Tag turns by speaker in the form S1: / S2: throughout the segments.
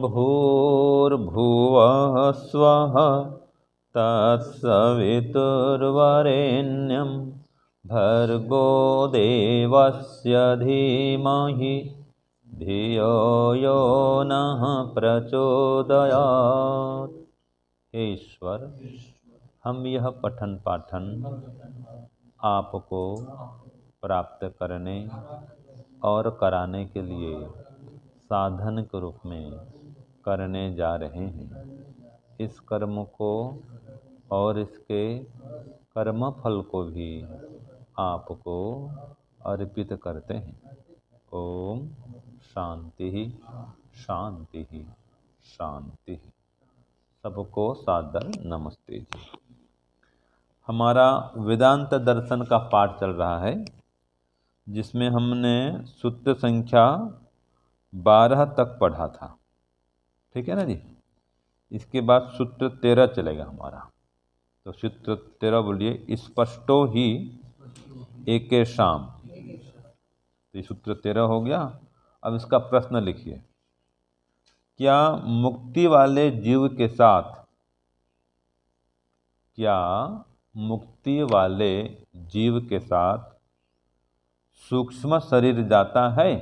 S1: भूर्भुवः स्वः तत्सवितुर्वरेण्यं भर्गो देवस्य धीमहि धियो यो नः प्रचोदयात्। हे ईश्वर, हम यह पठन पाठन आपको प्राप्त करने और कराने के लिए साधन के रूप में करने जा रहे हैं। इस कर्म को और इसके कर्म फल को भी आपको अर्पित करते हैं। ओम शांति शांति शांति। सबको सादर नमस्ते जी। हमारा वेदांत दर्शन का पाठ चल रहा है, जिसमें हमने सूत्र संख्या 12 तक पढ़ा था। ठीक है ना जी। इसके बाद सूत्र 13 चलेगा हमारा। तो सूत्र 13 बोलिए, स्पष्टो ही एके शाम। तो ये सूत्र 13 हो गया। अब इसका प्रश्न लिखिए, क्या मुक्ति वाले जीव के साथ, क्या मुक्ति वाले जीव के साथ सूक्ष्म शरीर जाता है?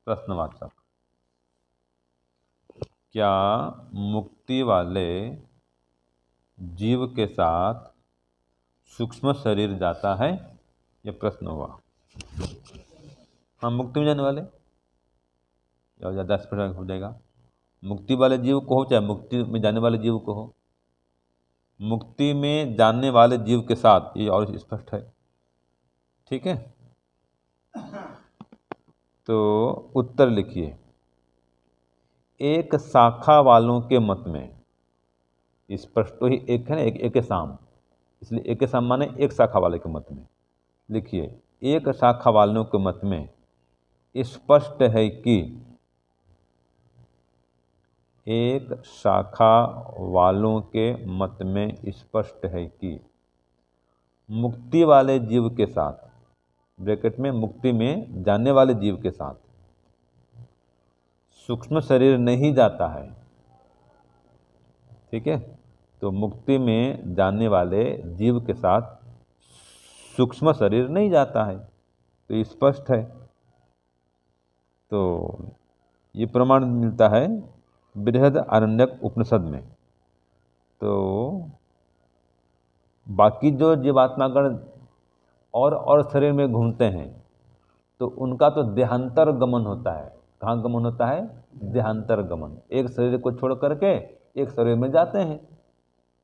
S1: प्रश्नवाचक। क्या मुक्ति वाले जीव के साथ सूक्ष्म शरीर जाता है? यह प्रश्न हुआ। हाँ, मुक्ति में जाने वाले, और ज़्यादा स्पष्ट हो जाएगा। मुक्ति वाले जीव को हो, चाहे मुक्ति में जाने वाले जीव को हो। मुक्ति में जाने वाले जीव के साथ, ये और स्पष्ट है। ठीक है। तो उत्तर लिखिए, एक शाखा वालों के मत में, स्पष्ट तो ही एक है ना, एक शाम, इसलिए एक शाम माने एक शाखा वाले के मत में। लिखिए, एक शाखा वालों के मत में स्पष्ट है कि, एक शाखा वालों के मत में स्पष्ट है कि मुक्ति वाले जीव के साथ, ब्रैकेट में मुक्ति में जाने वाले जीव के साथ सूक्ष्म शरीर नहीं जाता है। ठीक है। तो मुक्ति में जाने वाले जीव के साथ सूक्ष्म शरीर नहीं जाता है, तो ये स्पष्ट है। तो ये प्रमाण मिलता है बृहदारण्यक उपनिषद में। तो बाकी जो जीवात्मागण और शरीर में घूमते हैं, तो उनका तो देहांतर गमन होता है। कहाँ गमन होता है? देहांतर गमन। एक शरीर को छोड़ करके एक शरीर में जाते हैं।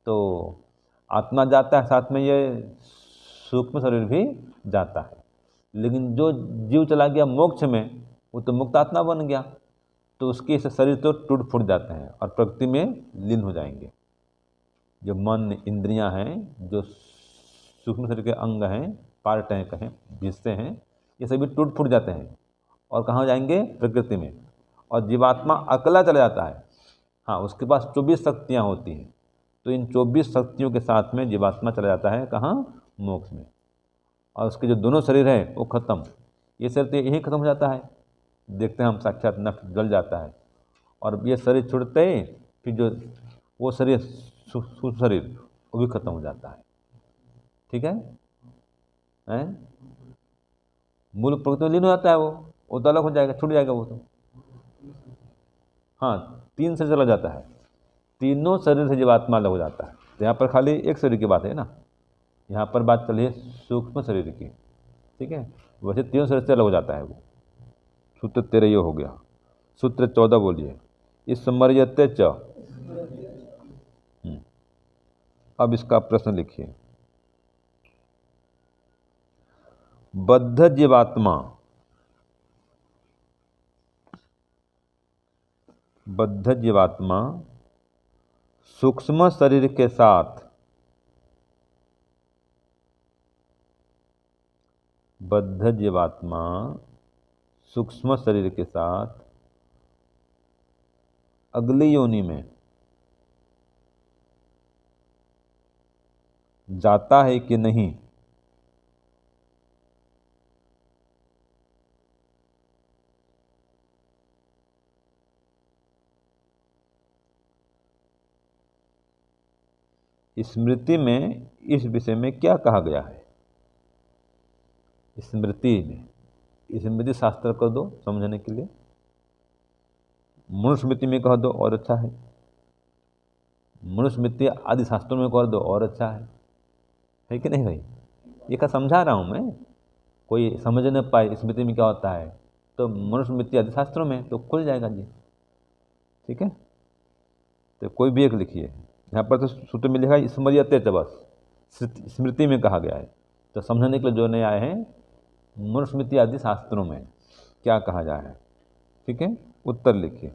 S1: तो आत्मा जाता है, साथ में ये सूक्ष्म शरीर भी जाता है। लेकिन जो जीव चला गया मोक्ष में, वो तो मुक्त आत्मा बन गया, तो उसके शरीर तो टूट फूट जाते हैं और प्रकृति में लीन हो जाएंगे। जो मन इंद्रियां हैं, जो सूक्ष्म शरीर के अंग हैं, पार्ट हैं, कहें हिस्से हैं, ये सभी टूट फूट जाते हैं और कहाँ जाएंगे? प्रकृति में। और जीवात्मा अकेला चला जाता है। हाँ, उसके पास 24 शक्तियाँ होती हैं, तो इन 24 शक्तियों के साथ में जीवात्मा चला जाता है कहाँ? मोक्ष में। और उसके जो दोनों शरीर हैं वो खत्म, ये शरीर तो यही खत्म हो जाता है। देखते हैं हम, साक्षात नष्ट जल जाता है। और ये शरीर छूटते ही फिर जो वो शरीर शरीर वो भी खत्म हो जाता है। ठीक है, मूल प्रकृति में लीन हो जाता है। वो तो अलग हो जाएगा, छूट जाएगा वो तो। हाँ, 3 से चला जाता है, तीनों शरीर से जीवात्मा अलग हो जाता है। तो यहाँ पर खाली एक शरीर की बात है ना, यहाँ पर बात चली है सूक्ष्म शरीर की। ठीक है, वैसे तीनों शरीर से अलग हो जाता है वो। सूत्र 13 ये हो गया। सूत्र 14 बोलिए, स्मर्यते च। अब इसका प्रश्न लिखिए, बद्ध जीवात्मा, बद्ध जीवात्मा सूक्ष्म शरीर के साथ, बद्ध जीवात्मा सूक्ष्म शरीर के साथ अगली योनि में जाता है कि नहीं? स्मृति में इस विषय में क्या कहा गया है? स्मृति में, स्मृति शास्त्र कर दो समझने के लिए, मनुस्मृति में कह दो और अच्छा है, मनुस्मृति आदि शास्त्रों में कर दो और अच्छा है कि नहीं भाई? ये क्या समझा रहा हूँ मैं, कोई समझ न पाए स्मृति में क्या होता है तो मनुस्मृति आदि शास्त्रों में तो खुल जाएगा जी। ठीक है, तो कोई भी एक लिखिए। यहाँ पर तो सूत्र में लिखा है स्मर्यते च, बस स्मृति में कहा गया है, तो समझने के लिए जो नए आए हैं मनुस्मृति आदि शास्त्रों में क्या कहा जाए है। ठीक है, उत्तर लिखिए।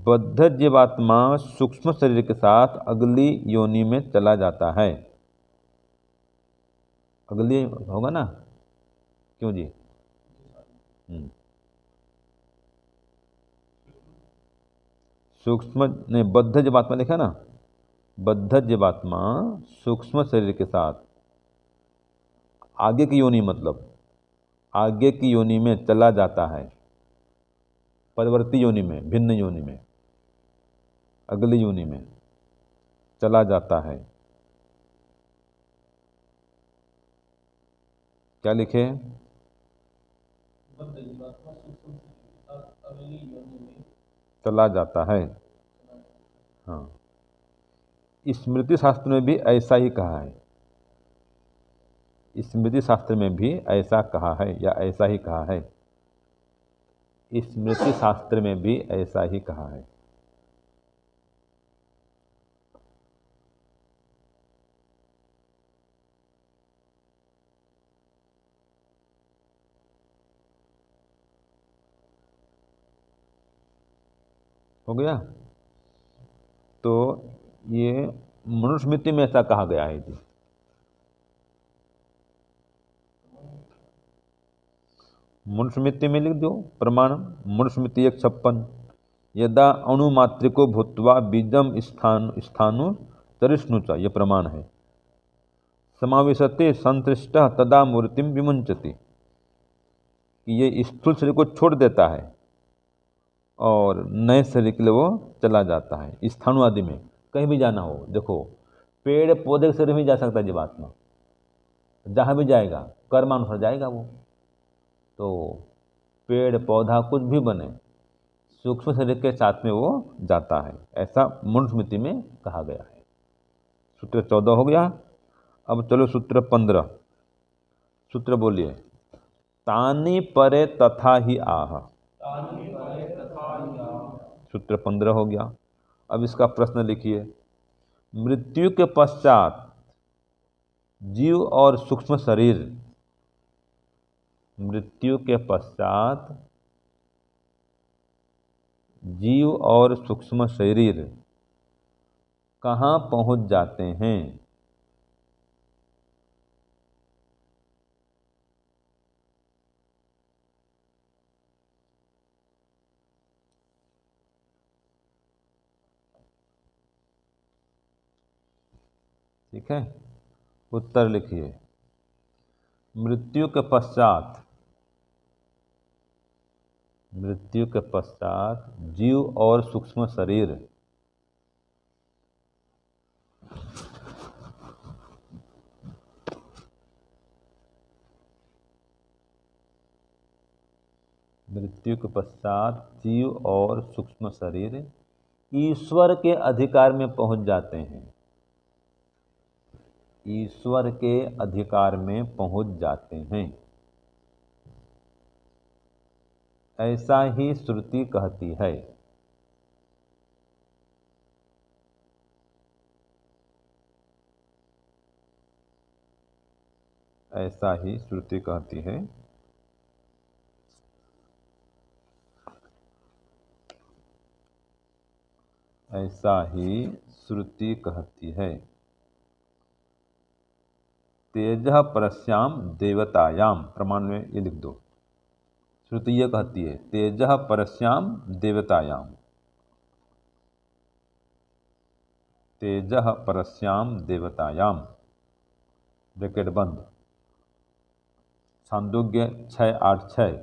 S1: बद्ध जीवात्मा सूक्ष्म शरीर के साथ अगली योनि में चला जाता है। अगली होगा ना, क्यों जी? सूक्ष्म नहीं, बद्ध जीवात्मा लिखा ना, बद्ध जीवात्मा सूक्ष्म शरीर के साथ आगे की योनि, मतलब आगे की योनि में चला जाता है, परिवर्ती योनि में, भिन्न योनि में, अगली योनि में चला जाता है। क्या लिखे? चला जाता है। हाँ, स्मृति शास्त्र में भी ऐसा ही कहा है, स्मृति शास्त्र में भी ऐसा कहा है या ऐसा ही कहा है, स्मृति शास्त्र में भी ऐसा ही कहा है। हो गया? तो ये मनुस्मृति में ऐसा कहा गया है जी। मनुस्मृति में लिख दो प्रमाण, मनुस्मृति 156, यदा अणुमात्रिको भूत्वा बीजम स्थानु तरिष्णुचा, ये प्रमाण है। समावेशते संतृष्ट तदा मूर्तिम विमुंचति, कि ये स्थूल शरीर को छोड़ देता है और नए शरीर के लिए वो चला जाता है। स्थानु आदि में कहीं भी जाना हो, देखो पेड़ पौधे के शरीर में जा सकता है जीवात्मा, जहाँ भी जाएगा कर्मानुसार जाएगा वो, तो पेड़ पौधा कुछ भी बने सूक्ष्म शरीर के साथ में वो जाता है, ऐसा मनुस्मृति में कहा गया है। सूत्र 14 हो गया। अब चलो सूत्र 15। सूत्र बोलिए। तानि परे तथा ही आह। सूत्र 15 हो गया। अब इसका प्रश्न लिखिए। मृत्यु के पश्चात जीव और सूक्ष्म शरीर, मृत्यु के पश्चात जीव और सूक्ष्म शरीर कहाँ पहुँच जाते हैं? ठीक है, उत्तर लिखिए। मृत्यु के पश्चात, मृत्यु के पश्चात जीव और सूक्ष्म शरीर मृत्यु के पश्चात जीव और सूक्ष्म शरीर ईश्वर के अधिकार में पहुंच जाते हैं, ईश्वर के अधिकार में पहुंच जाते हैं, ऐसा ही श्रुति कहती है। ऐसा ही श्रुति कहती है। ऐसा ही श्रुति कहती है। तेजः परस्याम देवतायाम, प्रमाण में ये लिख दो। श्रुति ये कहती है तेजः परस्याम देवतायाम, तेजः परस्याम देवतायाम, ब्रैकेट बंद, छांदोग्य 6:8-6,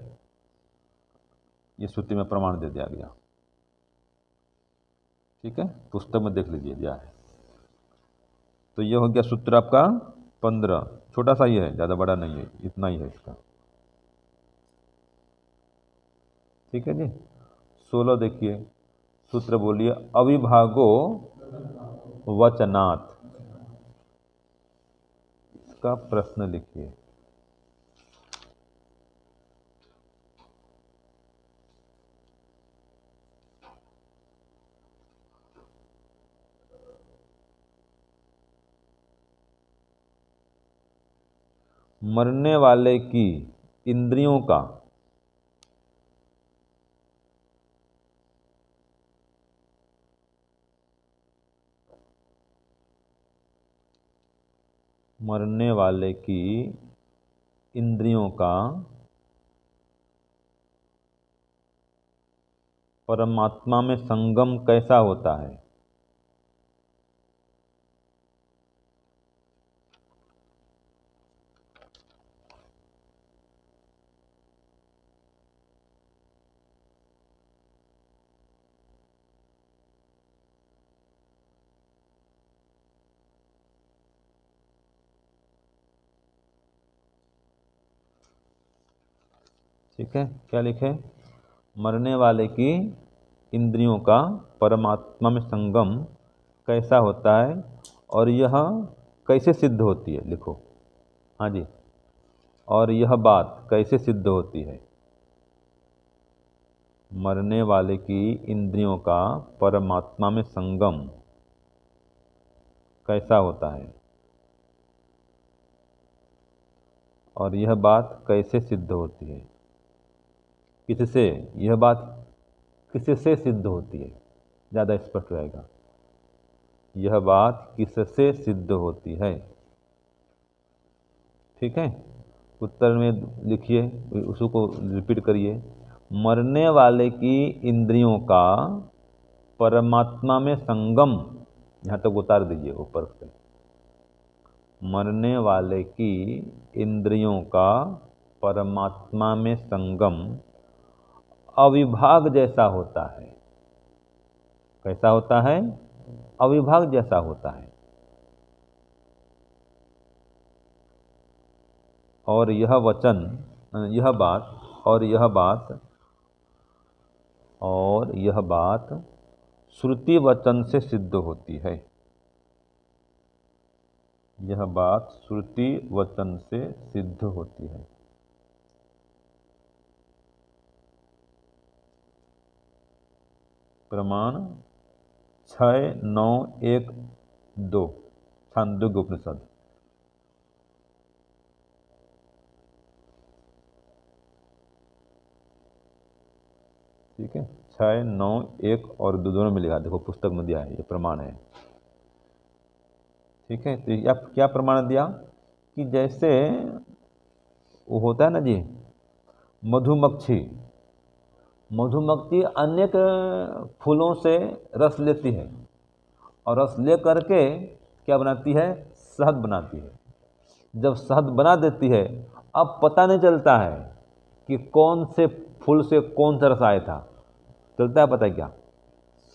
S1: ये श्रुति में प्रमाण दे दिया गया। ठीक है, पुस्तक में देख लीजिए दिया है। तो ये हो गया सूत्र आपका 15, छोटा सा ही है, ज़्यादा बड़ा नहीं है, इतना ही है इसका। ठीक है जी। 16 देखिए, सूत्र बोलिए, अविभागो वचनात्। इसका प्रश्न लिखिए। मरने वाले की इंद्रियों का मरने वाले की इंद्रियों का परमात्मा में संगम कैसा होता है? ठीक है, क्या लिखे? मरने वाले की इंद्रियों का परमात्मा में संगम कैसा होता है और यह कैसे सिद्ध होती है? लिखो। हाँ जी। और यह बात कैसे सिद्ध होती है? मरने वाले की इंद्रियों का परमात्मा में संगम कैसा होता है और यह बात कैसे सिद्ध होती है? किससे? यह बात किससे सिद्ध होती है? ज़्यादा स्पष्ट रहेगा। यह बात किससे सिद्ध होती है? ठीक है, उत्तर में लिखिए, उसको रिपीट करिए। मरने वाले की इंद्रियों का परमात्मा में संगम, यहाँ तक उतार दीजिए ऊपर से। मरने वाले की इंद्रियों का परमात्मा में संगम अविभाग जैसा होता है। कैसा होता है? अविभाग जैसा होता है। और यह वचन, यह बात और यह बात श्रुति वचन से सिद्ध होती है। यह बात श्रुति वचन से सिद्ध होती है। प्रमाण 6-9-1-2 छांदोग्य उपनिषद। ठीक है, 6-9-1 और 2 दोनों में लिखा, देखो पुस्तक में दिया है, ये प्रमाण है। ठीक है, तो ये क्या प्रमाण दिया कि जैसे वो होता है ना जी, मधुमक्खी अनेक फूलों से रस लेती है और रस ले करके क्या बनाती है? शहद बनाती है। जब शहद बना देती है, अब पता नहीं चलता है कि कौन से फूल से कौन सा रस आया था। चलता है पता है क्या?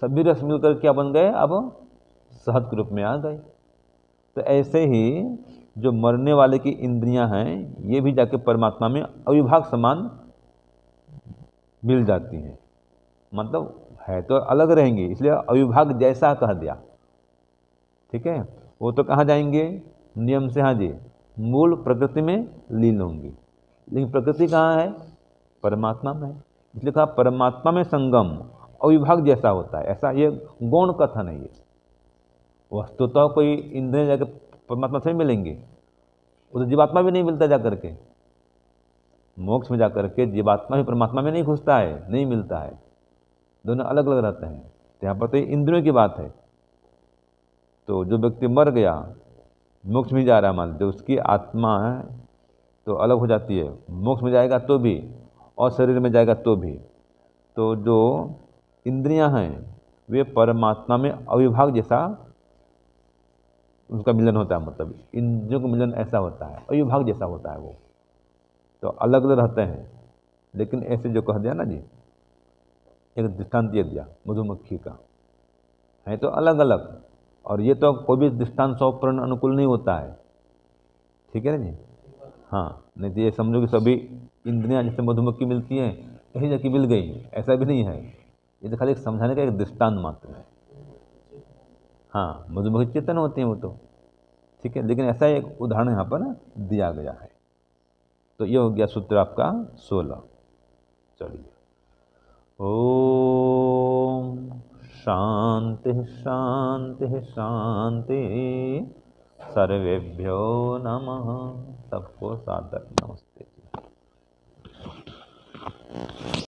S1: सभी रस मिलकर क्या बन गए? अब शहद के रूप में आ गए। तो ऐसे ही जो मरने वाले की इंद्रियां हैं, ये भी जाके परमात्मा में अविभाग समान मिल जाती हैं। मतलब है तो अलग रहेंगी, इसलिए अविभाग जैसा कह दिया। ठीक है, वो तो कहाँ जाएंगे? नियम से, हाँ जी, मूल प्रकृति में लीन होंगी। लेकिन प्रकृति कहाँ है? परमात्मा में है। इसलिए कहा परमात्मा में संगम अविभाग जैसा होता है। ऐसा ये गौण कथन है। ये वस्तुतः कोई इंद्रिय जाकर परमात्मा से मिलेंगे, वो तो जीवात्मा भी नहीं मिलता जाकर के। मोक्ष में जाकर के जीवात्मा भी परमात्मा में नहीं घुसता है, नहीं मिलता है, दोनों अलग अलग रहते हैं। तो यहाँ पर तो इंद्रियों की बात है। तो जो व्यक्ति मर गया, मोक्ष में जा रहा है, मान लीजिए उसकी आत्मा है तो अलग हो जाती है, मोक्ष में जाएगा तो भी और शरीर में जाएगा तो भी। तो जो इंद्रियां हैं वे परमात्मा में अविभाग जैसा उनका मिलन होता है। मतलब इंद्रियों का मिलन ऐसा होता है, अविभाग जैसा होता है। वो तो अलग अलग रहते हैं, लेकिन ऐसे जो कह दिया ना जी, एक दृष्टांत ये दिया मधुमक्खी का, है तो अलग अलग और ये तो कोई भी दृष्टांत 100% अनुकूल नहीं होता है, ठीक है ना जी। हाँ, नहीं तो ये समझो कि सभी इंद्रियां जैसे मधुमक्खी मिलती हैं कहीं जाके मिल गई, ऐसा भी नहीं है। ये तो खाली एक समझाने का एक दृष्टांत मात्र है। हाँ, मधुमक्खी चेतन होती हैं वो तो, ठीक है, लेकिन ऐसा एक उदाहरण यहाँ पर दिया गया है। तो ये हो गया सूत्र आपका 16। चलिए, ओम शांति शांति शांति, सर्वेभ्यो नमः। सबको सादर नमस्ते।